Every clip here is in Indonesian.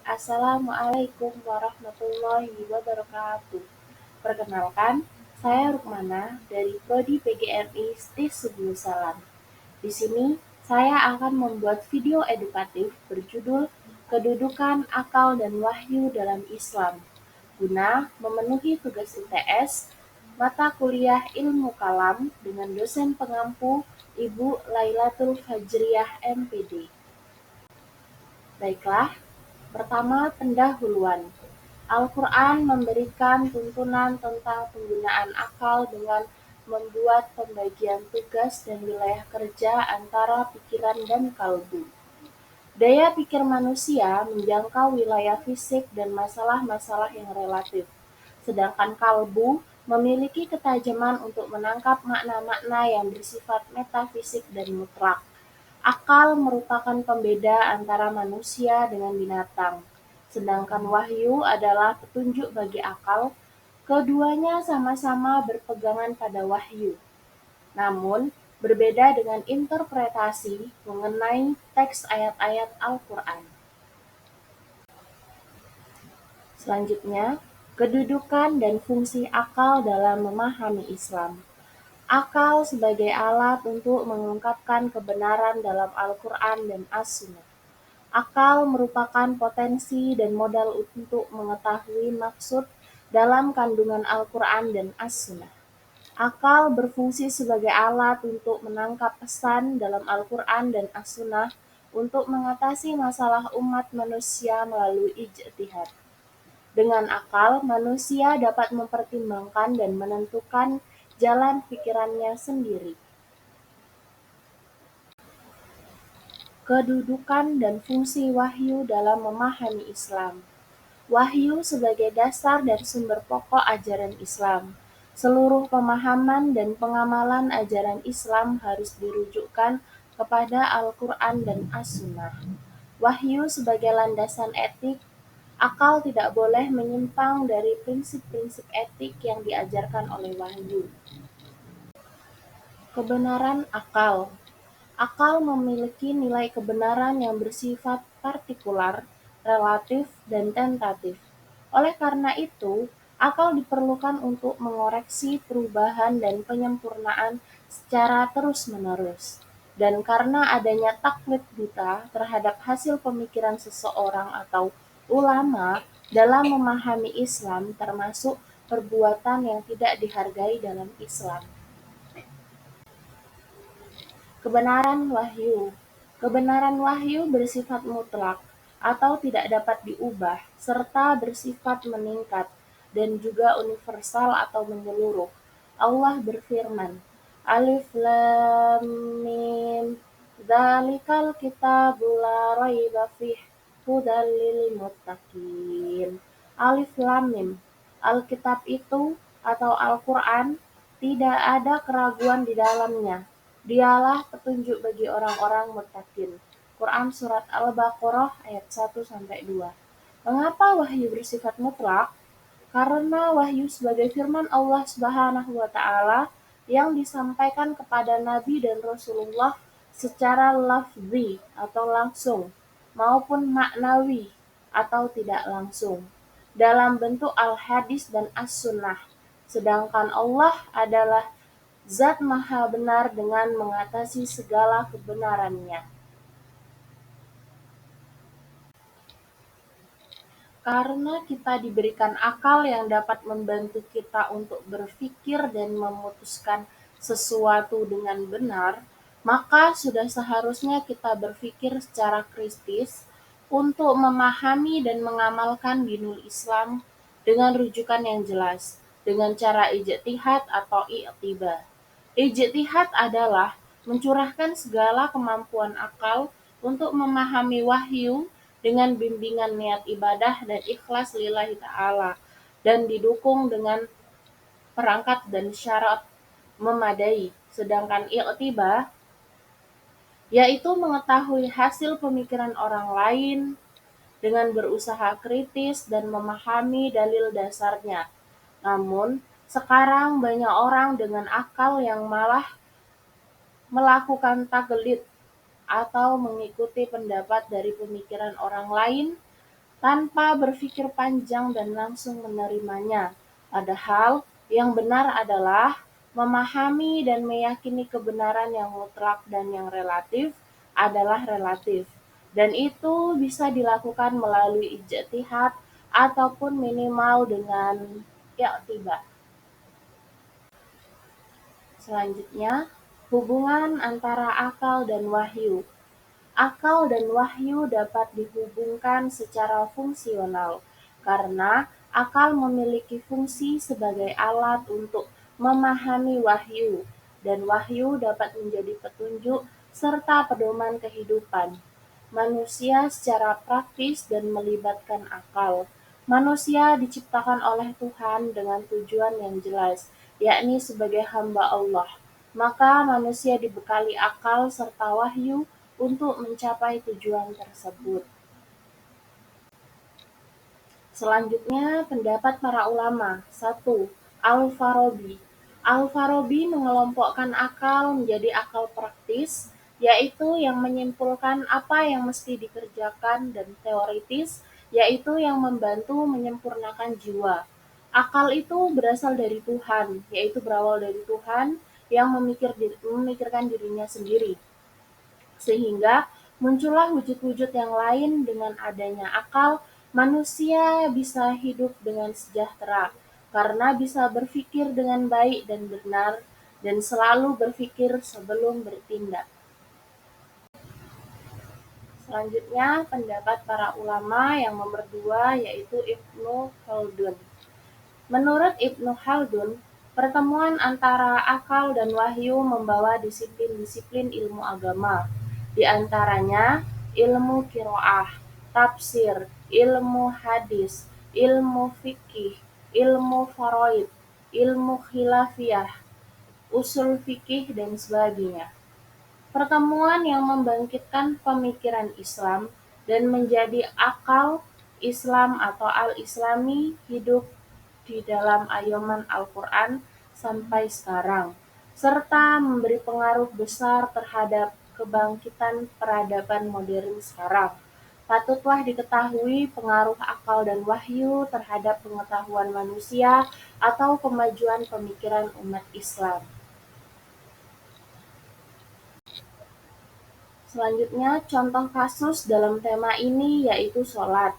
Assalamualaikum warahmatullahi wabarakatuh. Perkenalkan, saya Rukmana dari Prodi PGRI STIS Subul Salam. Di sini, saya akan membuat video edukatif berjudul Kedudukan Akal dan Wahyu dalam Islam, guna memenuhi tugas UTS mata kuliah Ilmu Kalam dengan dosen pengampu Ibu Lailatul Fajriyah MPD. Baiklah, pertama pendahuluan. Al-Quran memberikan tuntunan tentang penggunaan akal dengan membuat pembagian tugas dan wilayah kerja antara pikiran dan kalbu. Daya pikir manusia menjangkau wilayah fisik dan masalah-masalah yang relatif, sedangkan kalbu memiliki ketajaman untuk menangkap makna-makna yang bersifat metafisik dan mutlak. Akal merupakan pembeda antara manusia dengan binatang, sedangkan wahyu adalah petunjuk bagi akal. Keduanya sama-sama berpegangan pada wahyu, namun berbeda dengan interpretasi mengenai teks ayat-ayat Al-Quran. Selanjutnya, kedudukan dan fungsi akal dalam memahami Islam. Akal sebagai alat untuk mengungkapkan kebenaran dalam Al-Quran dan As-Sunnah. Akal merupakan potensi dan modal untuk mengetahui maksud dalam kandungan Al-Quran dan As-Sunnah. Akal berfungsi sebagai alat untuk menangkap pesan dalam Al-Quran dan As-Sunnah untuk mengatasi masalah umat manusia melalui ijtihad. Dengan akal, manusia dapat mempertimbangkan dan menentukan jalan pikirannya sendiri. Kedudukan dan fungsi wahyu dalam memahami Islam. Wahyu sebagai dasar dan sumber pokok ajaran Islam. Seluruh pemahaman dan pengamalan ajaran Islam harus dirujukkan kepada Al-Quran dan As-Sunnah. Wahyu sebagai landasan etik. Akal tidak boleh menyimpang dari prinsip-prinsip etik yang diajarkan oleh wahyu. Kebenaran akal. Akal memiliki nilai kebenaran yang bersifat partikular, relatif, dan tentatif. Oleh karena itu, akal diperlukan untuk mengoreksi perubahan dan penyempurnaan secara terus-menerus. Dan karena adanya taklid buta terhadap hasil pemikiran seseorang atau ulama dalam memahami Islam, termasuk perbuatan yang tidak dihargai dalam Islam. Kebenaran wahyu. Kebenaran wahyu bersifat mutlak atau tidak dapat diubah, serta bersifat meningkat dan juga universal atau menyeluruh. Allah berfirman, Alif Lam Mim, Dzalikal kitabu la raiba fih, hudal lil muttaqin. Alif Lam Mim, Alkitab itu atau Al-Quran tidak ada keraguan di dalamnya. Dialah petunjuk bagi orang-orang muttaqin. Quran Surat Al-Baqarah ayat 1-2. Mengapa wahyu bersifat mutlak? Karena wahyu sebagai firman Allah Subhanahu wa Ta'ala yang disampaikan kepada Nabi dan Rasulullah secara lafzi atau langsung, maupun maknawi atau tidak langsung, dalam bentuk al-hadis dan as-sunnah. Sedangkan Allah adalah Zat Maha Benar dengan mengatasi segala kebenarannya. Karena kita diberikan akal yang dapat membantu kita untuk berpikir dan memutuskan sesuatu dengan benar, maka sudah seharusnya kita berpikir secara kritis untuk memahami dan mengamalkan dinul Islam dengan rujukan yang jelas, dengan cara ijtihad atau i'tibar. Ijtihad adalah mencurahkan segala kemampuan akal untuk memahami wahyu dengan bimbingan niat ibadah dan ikhlas lillahi ta'ala, dan didukung dengan perangkat dan syarat memadai. Sedangkan i'tibar yaitu mengetahui hasil pemikiran orang lain dengan berusaha kritis dan memahami dalil dasarnya. Namun, sekarang banyak orang dengan akal yang malah melakukan taklid atau mengikuti pendapat dari pemikiran orang lain tanpa berpikir panjang dan langsung menerimanya. Padahal yang benar adalah memahami dan meyakini kebenaran yang mutlak dan yang relatif adalah relatif. Dan itu bisa dilakukan melalui ijtihad ataupun minimal dengan i'tibar. Selanjutnya, hubungan antara akal dan wahyu. Akal dan wahyu dapat dihubungkan secara fungsional, karena akal memiliki fungsi sebagai alat untuk memahami wahyu, dan wahyu dapat menjadi petunjuk serta pedoman kehidupan manusia secara praktis dan melibatkan akal. Manusia diciptakan oleh Tuhan dengan tujuan yang jelas, yakni sebagai hamba Allah. Maka manusia dibekali akal serta wahyu untuk mencapai tujuan tersebut. Selanjutnya, pendapat para ulama. 1. Al-Farabi. Al-Farabi mengelompokkan akal menjadi akal praktis, yaitu yang menyimpulkan apa yang mesti dikerjakan, dan teoritis, yaitu yang membantu menyempurnakan jiwa. Akal itu berasal dari Tuhan, yaitu berawal dari Tuhan yang memikirkan dirinya sendiri. Sehingga muncullah wujud-wujud yang lain. Dengan adanya akal, manusia bisa hidup dengan sejahtera, karena bisa berpikir dengan baik dan benar, dan selalu berpikir sebelum bertindak. Selanjutnya, pendapat para ulama yang nomor 2 yaitu Ibnu Khaldun. Menurut Ibnu Khaldun, pertemuan antara akal dan wahyu membawa disiplin-disiplin ilmu agama, di antaranya ilmu qiraah, tafsir, ilmu hadis, ilmu fikih, ilmu faraid, ilmu khilafiyah, usul fikih, dan sebagainya. Pertemuan yang membangkitkan pemikiran Islam dan menjadi akal Islam atau al-Islami hidup di dalam ayoman Al-Quran sampai sekarang, serta memberi pengaruh besar terhadap kebangkitan peradaban modern sekarang. Patutlah diketahui pengaruh akal dan wahyu terhadap pengetahuan manusia atau kemajuan pemikiran umat Islam. Selanjutnya, contoh kasus dalam tema ini yaitu sholat.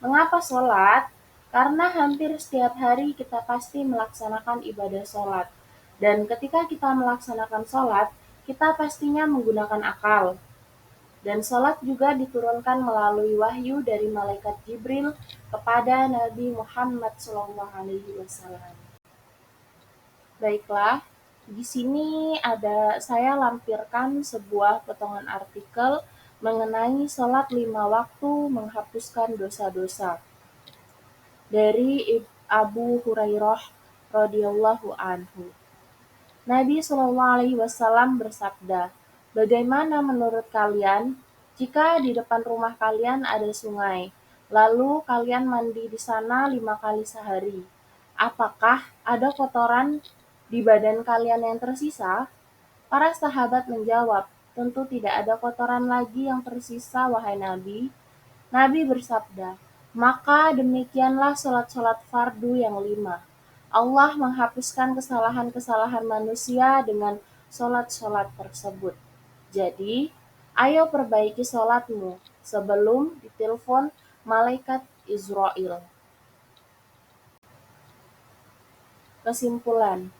Mengapa sholat? Karena hampir setiap hari kita pasti melaksanakan ibadah sholat. Dan ketika kita melaksanakan sholat, kita pastinya menggunakan akal. Dan sholat juga diturunkan melalui wahyu dari malaikat Jibril kepada Nabi Muhammad SAW. Baiklah, di sini saya lampirkan sebuah potongan artikel mengenai sholat 5 waktu menghapuskan dosa-dosa dari Abu Hurairah radhiyallahu anhu. Nabi SAW bersabda, "Bagaimana menurut kalian jika di depan rumah kalian ada sungai, lalu kalian mandi di sana 5 kali sehari? Apakah ada kotoran di badan kalian yang tersisa?" Para sahabat menjawab, "Tentu tidak ada kotoran lagi yang tersisa, wahai Nabi." Nabi bersabda, "Maka demikianlah sholat-sholat fardu yang 5. Allah menghapuskan kesalahan-kesalahan manusia dengan sholat-sholat tersebut. Jadi, ayo perbaiki sholatmu sebelum ditelepon malaikat Israel." Kesimpulan,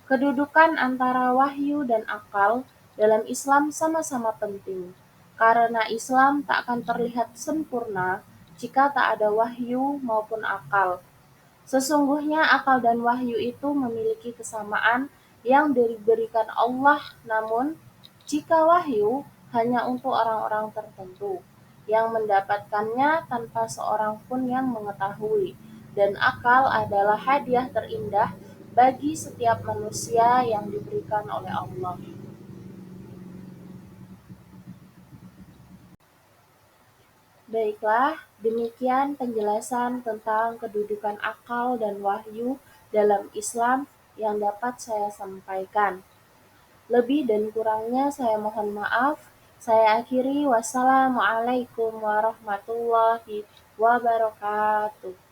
kedudukan antara wahyu dan akal dalam Islam sama-sama penting, karena Islam tak akan terlihat sempurna jika tak ada wahyu maupun akal. Sesungguhnya akal dan wahyu itu memiliki kesamaan yang diberikan Allah, namun jika wahyu hanya untuk orang-orang tertentu yang mendapatkannya tanpa seorang pun yang mengetahui, dan akal adalah hadiah terindah bagi setiap manusia yang diberikan oleh Allah. Baiklah, demikian penjelasan tentang kedudukan akal dan wahyu dalam Islam yang dapat saya sampaikan. Lebih dan kurangnya saya mohon maaf. Saya akhiri, wassalamualaikum warahmatullahi wabarakatuh.